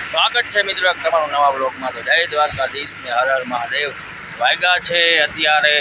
સ્વાગત છે મિત્રો તમારું નવા બ્લોગમાં। તો જય દ્વારકાધીશ ને હર હર મહાદેવ। વાગ્યા છે અત્યારે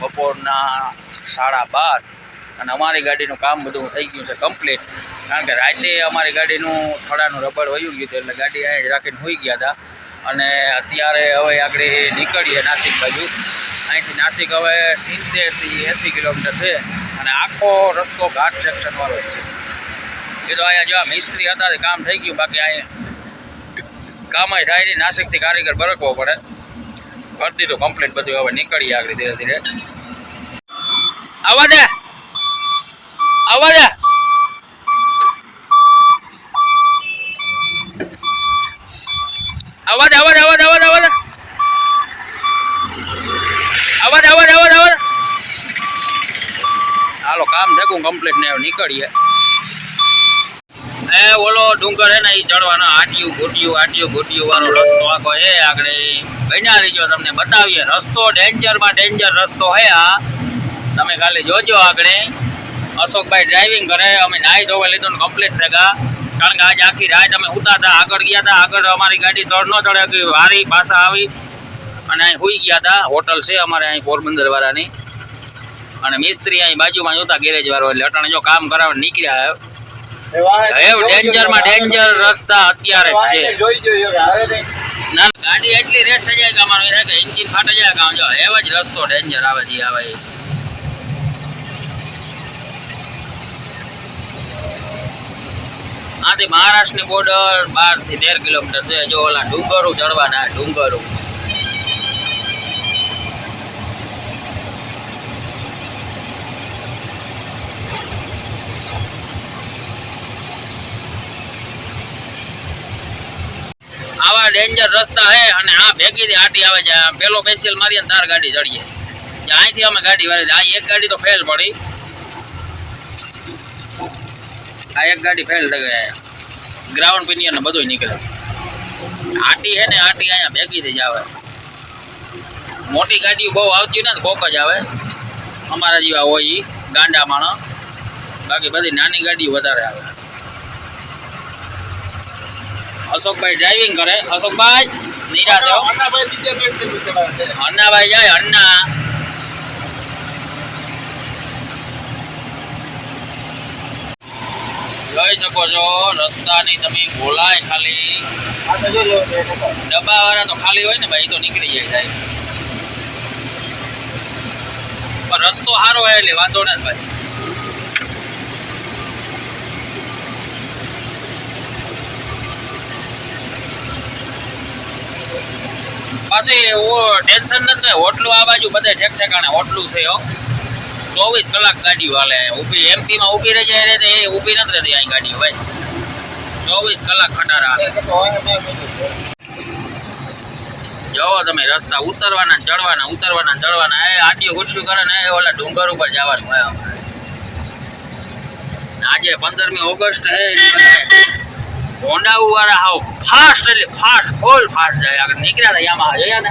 બપોરના 12:30 અને અમારી ગાડીનું કામ બધું થઈ ગયું છે કમ્પ્લીટ। કારણ કે રાતે અમારી ગાડીનું થોડાનું રબર વયું ગયું હતું એટલે ગાડી અહીં રાખીને સૂઈ ગયા હતા। અને અત્યારે હવે આગળ નીકળીએ નાસિક બાજુ। અહીંથી નાસિક હવે 70 થી 80 કિલોમીટર છે અને આખો રસ્તો ઘાટ સેક્શનવાળો જ છે। એ તો અહીંયા જો મિસ્ત્રી હતા કામ થઈ ગયું, બાકી અહીંયા કામ થાય નહીં। નાસિકથી કારીગર બરકવો પડે, કરી દીધું કમ્પ્લીટ બધું। હવે નીકળીએ આગળ ધીરે ધીરે। આવા દે આવા દે આવા દે આવા દે આવા દે આવા દે આવા દે આવા દે આવા દે આવા દે આવા દે। હાલો કામ થયું કમ્પ્લીટ ને નીકળીએ। ઓલો ડુંગર હે ને એ ચડવાનો આટિયું ગોટિયું વાળો રસ્તો આખો હે। આગળ બન્યા રહીજો, તમને બતાવીએ। રસ્તો ડેન્જરમાં ડેન્જર રસ્તો હે આ, તમે ખાલી જોજો। આગળ અશોકભાઈ ડ્રાઇવિંગ કરે, અમે નાહી ધોવા લીધું ને કમ્પ્લીટ થયા। કારણ કે આજે આખી રાત અમે ઉતા હતા, આગળ ગયા હતા। આગળ અમારી ગાડી તળ ન ચડે કે વારી પાછા આવી અને અહીં સુઈ ગયા હતા। હોટલ છે અમારે અહીં પોરબંદર વાળાની, અને મિસ્ત્રી અહીં બાજુમાં જોતા ગેરેજ વાળો, એટલે અટાણે જો કામ કરાવવા નીકળ્યા। ડેન્જરમાં ડેન્જર રસ્તા અત્યારે છે। ના ગાડી એટલી રેસ થઈ જાય કે અમારું એ કે એન્જિન ફાટી જાય કામ જો એવો જ રસ્તો ડેન્જર આવે જે આવે। આથી મહારાષ્ટ્રની બોર્ડર 12 થી 13 કિલોમીટર છે। જો ઓલા ડુંગરો ચડવાના, ડુંગરો આવા ડેન્જર રસ્તા હે। અને આ ભેગીથી આટી આવે છે, પેલો પેશિયલ મારીએ ને તાર ગાડી ચડીએ। અહીંથી અમે ગાડી વાળી, આ એક ગાડી તો ફેલ પડી, આ એક ગાડી ફેલ થઈ ગઈ। ગ્રાઉન્ડ પિનિયન ને બધું નીકળે। આટી હે ને આટી અહીંયા ભેગીથી જ આવે। મોટી ગાડીઓ બહુ આવતી ને કોક જ આવે, અમારા જેવા હોય ઈ ગાંડા માણસ, બાકી બધી નાની ગાડીઓ વધારે આવે। અશોકભાઈ ડ્રાઇવિંગ કરે। અશોકભાઈ નિરાતે અન્નાભાઈ જાય અન્ના। જોઈ શકો છો રસ્તાની તમે ગોલાય ખાલી ડબ્બા વાળા તો ખાલી હોય ને ભાઈ તો નીકળી જાય। પણ રસ્તો સારો હોય એટલે વાંધો ને ભાઈ। પાછી ટેન્શન નથી, હોટલું આ બાજુ બધે ઠેક ઠેકાણે હોટલું છે। 24 કલાક ગાડીઓ હાલે। ઊભી એમપીમાં ઊભી રહી જાય એ ઊભી નથી રહેતી અહીં ગાડીઓ ભાઈ, 24 કલાક ખટારા હાલે। જોવો તમે રસ્તા ઉતરવાના ચડવાના, ઉતરવાના ચડવાના। એ આટીઓ ગુસ્સું કરે ને ઓલા ડુંગર ઉપર જવાનું હોય અમારે। આજે 15મી ઓગસ્ટ હે, હોન્ડાઉ વાળા હાવ ફાસ્ટ એટલે ફાસ્ટ ફૂલ ફાસ્ટ જાય। આગળ નીકળ્યા હતા યામાં જોયા ને,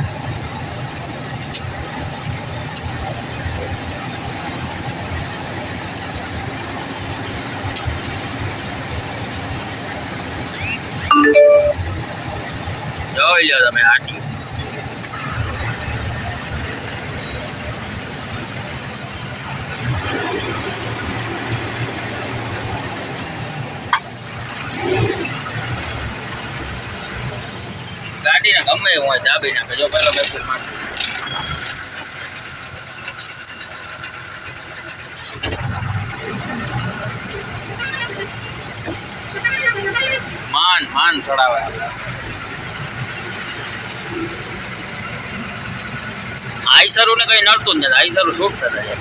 જોઈ લો તમે આટી। ગાડીને ગમે એવું હોય દાબી નાખે। જો પેલો પેસલ માન ચડાવે। આઈસરું ને કઈ નડતું જ નથી, આઈસરું શૂટ થતા જાય।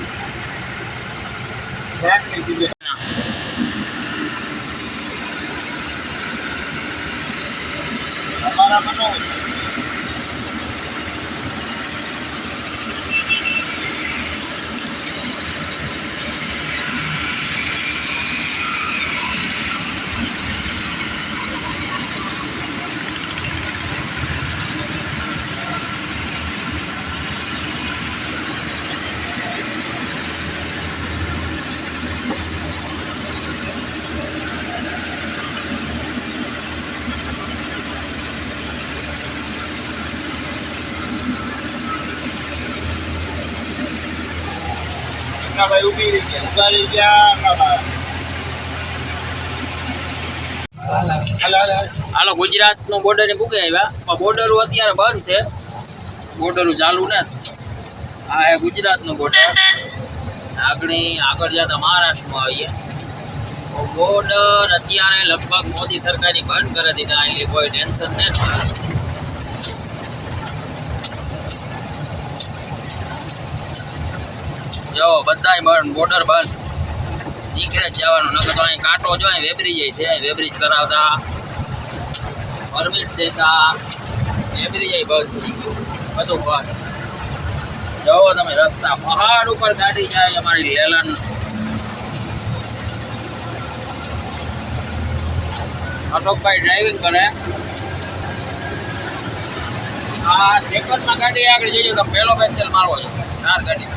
ભાઈ ઉભી રહી ગયા, ઉભા રહી ગયા અન્નાભાઈ. હાલો ગુજરાતનું બોર્ડર ને પૂગે આવ્યા પણ બોર્ડરો અત્યારે બંધ છે, બોર્ડરો ચાલુ ને. આ હે ગુજરાતનું બોર્ડર. આગળ જતા મહારાષ્ટ્રમાં આવીએ. બોર્ડર અત્યારે લગભગ મોદી સરકારે બંધ કરી દીધા, એટલે કોઈ ટેન્શન નથી. જો બધાય બંધ, બોર્ડર બંધ. નીકળે જ જવાનું, નકર તો અહીં કાંટો જો અહીં વેબરી જાય છે, વેબરીજ કરાવતા, પરમિટ દેતા, વેબરી જાય બંધ થઈ ગયું બધું બંધ. જુઓ તમે રસ્તા, પહાડ ઉપર ગાડી જાય અમારી લેલન. અશોકભાઈ ડ્રાઇવિંગ કરે. આ સેકન્ડમાં ગાડી આગળ જઈએ તો પહેલો પેસેલ મારવો છે 4 ગાડી.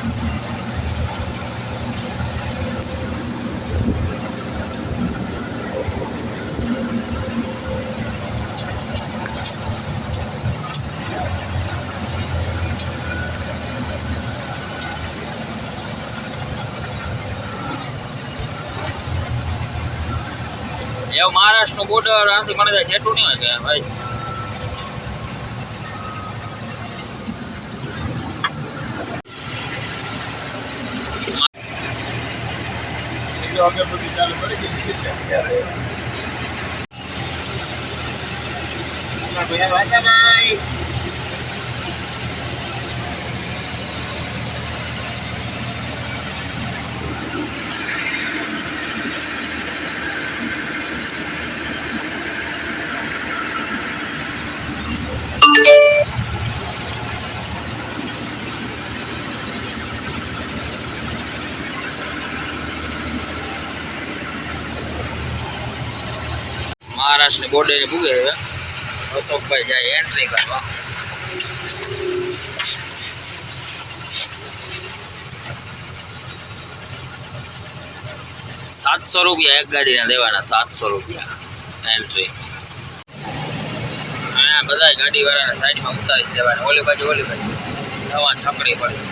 એવું મહારાષ્ટ્રનું બોર્ડર આથી મને જેટલું નહીં હોય કે ભાઈ. અગરબત્તી ચાલુ કરી દીધી છે અત્યારે. વાંધાભાઈ મહારાષ્ટ્રની બોર્ડર પૂગે છે. અશોકભાઈ જાય એન્ટ્રી કરવા. ₹700 એક ગાડીના દેવાના, 700 રૂપિયા એન્ટ્રી. હા બધા ગાડી વાળાને સાઈડમાં ઉતારી દેવાના, ઓલી બાજુ દવા છકડી પડી.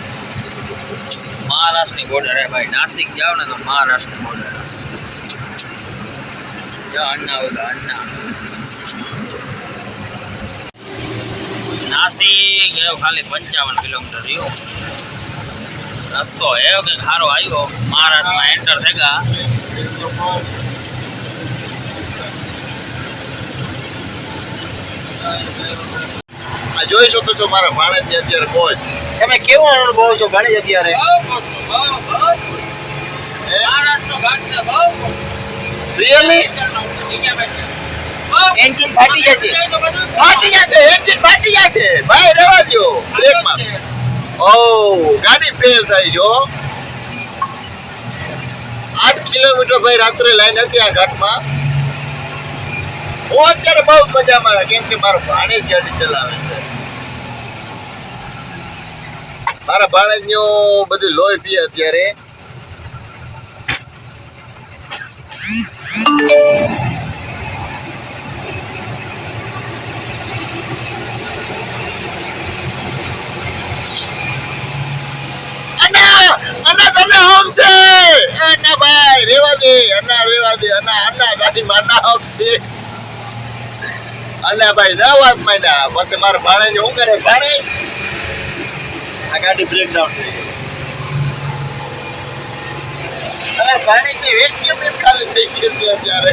મહારાષ્ટ્રની બોર્ડર હે ભાઈ. નાસિક જાઓ ને તો મહારાષ્ટ્રની બોર્ડર. અન્ના નાસિક એવો ખાલી 55 કિલોમીટર રહ્યો રસ્તો. એવો કે સારો આવ્યો મહારાષ્ટ્રમાં એન્ટર થયા. આ જોઈ શકો છો મારા ભાણેજ અત્યારે પહોંચ. તમે કેવો અનુભવ છો ભાણેજ અત્યારે? રિયલી એન્જિન ફાટી જશે, એન્જિન ફાટી જશે ભાઈ. રહેવા દો બ્રેકમાં. ઓ ગાડી ફેલ થઈ જો. 8 કિલોમીટર ભાઈ રાત્રે લાઈન હતી આ ઘાટમાં. હું અત્યારે બહુ મજામાં, કેમ કે મારો ભાણેજ ગાડી ચલાવે છે. મારા ભાણેજનું બધું લોહી પીએ અત્યારે. રેવા દે અન્ના ગાડીમાં ના હોમ છે. અલ્લા ભાઈ ના વાત માન્યા. પછી મારા ભાણેજ શું કરે? ભાણેજ આ ગાડી બ્રેકડાઉન થઈ ગઈ. અરે ભાણેજ ની વેક્યુમ ખાલી થઈ ગઈ છે અત્યારે.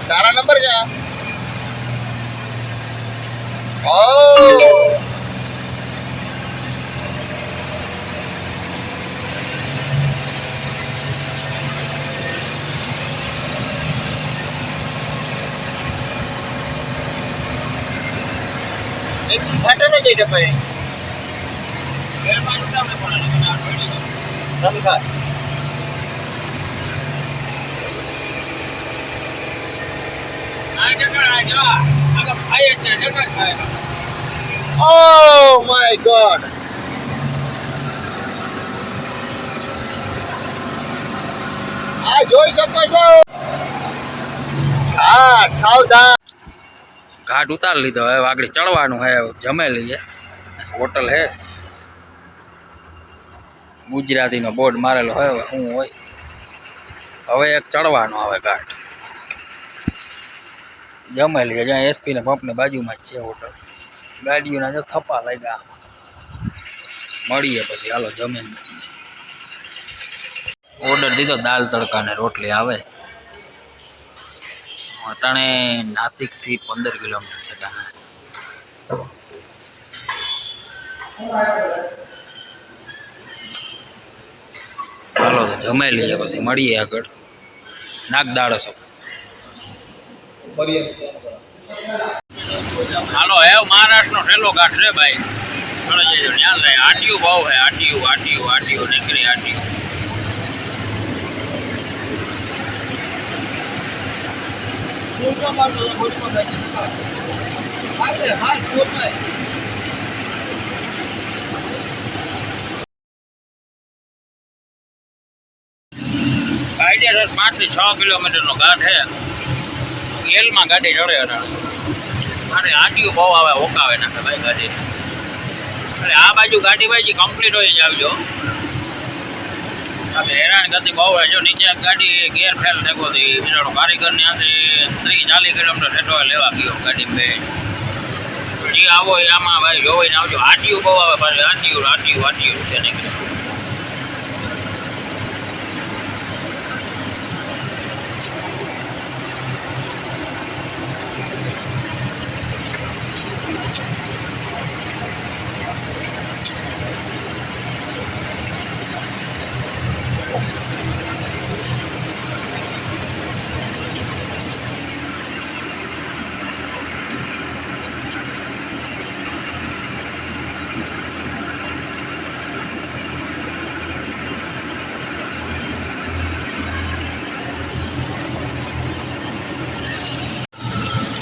તારા નંબર છે? ઓ એક ફાટે ન જઈ ભાઈ. Oh my God! આ જોઈ શકો છો. હા સાવધાન. ઘાટ ઉતાર લીધો, હવે આગળ ચડવાનું હે, જમે લઈએ. હોટલ હે, ગુજરાતીનો બોર્ડ મારેલો હોય, હવે શું હોય. હવે એક ચડવાનો આવે ઘાટ, જમે લઈએ. જ્યાં એસપીને પંપની બાજુમાં જ છે હોટલ. ગાડીઓના જો થપ્પા લાગ્યા. મળીએ પછી, હાલો જમીન. ઓર્ડર દીધો દાલ તડકા ને રોટલી આવે. અટાણે નાસિકથી 15 કિલોમીટર છે ત્યાં. ચાલો તો જમાઈ લઈએ પછી મળીએ આગળ. નાગદાળ છો હાલો. હે મહારાષ્ટ્રનો છેલ્લો ઘાટ રે ભાઈ, ચડી જજો. ધ્યાન રહે, આટીયું ભાવ હે, આટીયું નીકળી આટીયું. કાયદેસર 5 થી 6 કિલોમીટરનો ઘાટ છે. એલમાં ગાડી ચડે અરે આટીયું બહુ આવે, ઓકાવે નાખે ભાઈ ગાડી. અરે આ બાજુ ગાડી ભાઈ કમ્પ્લીટ હોય જ આવજો. હેરાન ગતિ બહુ હોય. જો નીચે ગાડી ગેર ફેલ થયો હતી, બિચારો કારીગરની આથી 30-40 કિલોમીટર ઠેઠો લેવા ગયો ગાડી બે. જે આવો આમાં ભાઈ જોઈને આવજો. આટીયું બહુ આવે ભાઈ, આટીયું છે નીકળે.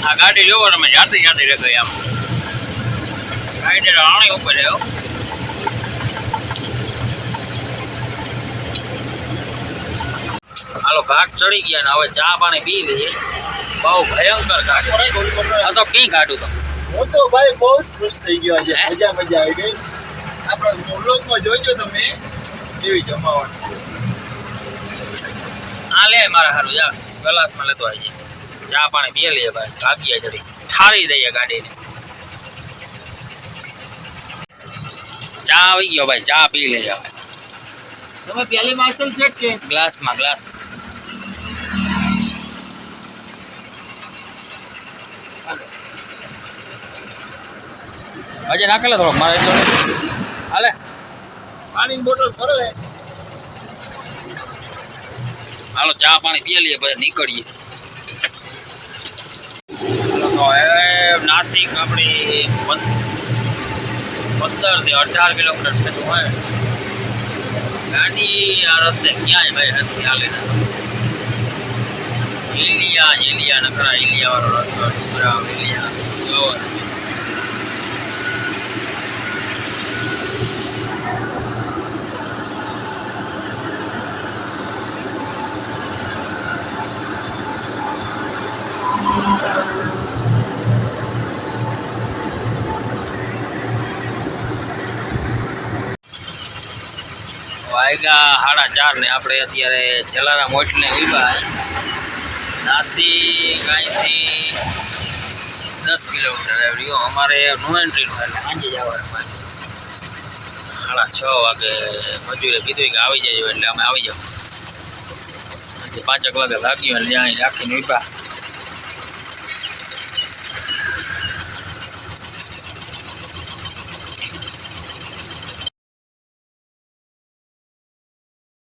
આ ગાડી જોવો તમે, જાતી રહે ગઈ આમ. ગાડી રાણી ઉપર રહ્યો. હાલો ઘાટ ચડી ગયા ને હવે ચા પાણી પી લઈએ. બહુ ભયંકર ઘાટ. અશોક કઈ ઘાટું તો હું તો ભાઈ બહુ જ ખુશ થઈ ગયો છે. મજા આવી ગઈ. આપણા વ્લોગમાં જોજો તમે કેવી જમાવટ. આ લે મારા હારું યાર, ગ્લાસમાં લેતો આવી જાય. ચા પાણી પી લઈએ ભાઈ, ભાગીએ જડી ઠારી દઈએ ગાડીને. ચા આવી ગયો ભાઈ, ચા પી લઈએ હવે. તમે પહેલી માર્શલ છે કે ગ્લાસમાં હજે નાખેલો થોડોક મારે એટલો હાલે. પાણીની બોટલ ભરે. હાલો ચા પાણી પી લઈએ ભાઈ, નીકળીએ. હવે નાસિક આપણી 15 થી 18 કિલોમીટર છે. હોય ગાડી આ રસ્તે ક્યાંય ભાઈ નથી હાલે. ઇલિયા નખરા, ઇલિયા વાળો રસ્તો, ડુંગરા ઇલિયા જો. વાગ્યા 4:30 ને આપણે અત્યારે જલારામ હોટલને ઉભા. નાસિક અહીંથી 10 કિલોમીટર આવ્યો. અમારે નો એન્ટ્રીનું એટલે સાંજે જવાનું. 6:30 વાગે મજૂરે કીધું કે આવી જાય, એટલે અમે આવી જાવ. 5 વાગે ભાગ્યો એટલે ત્યાં રાખીને ઉભા.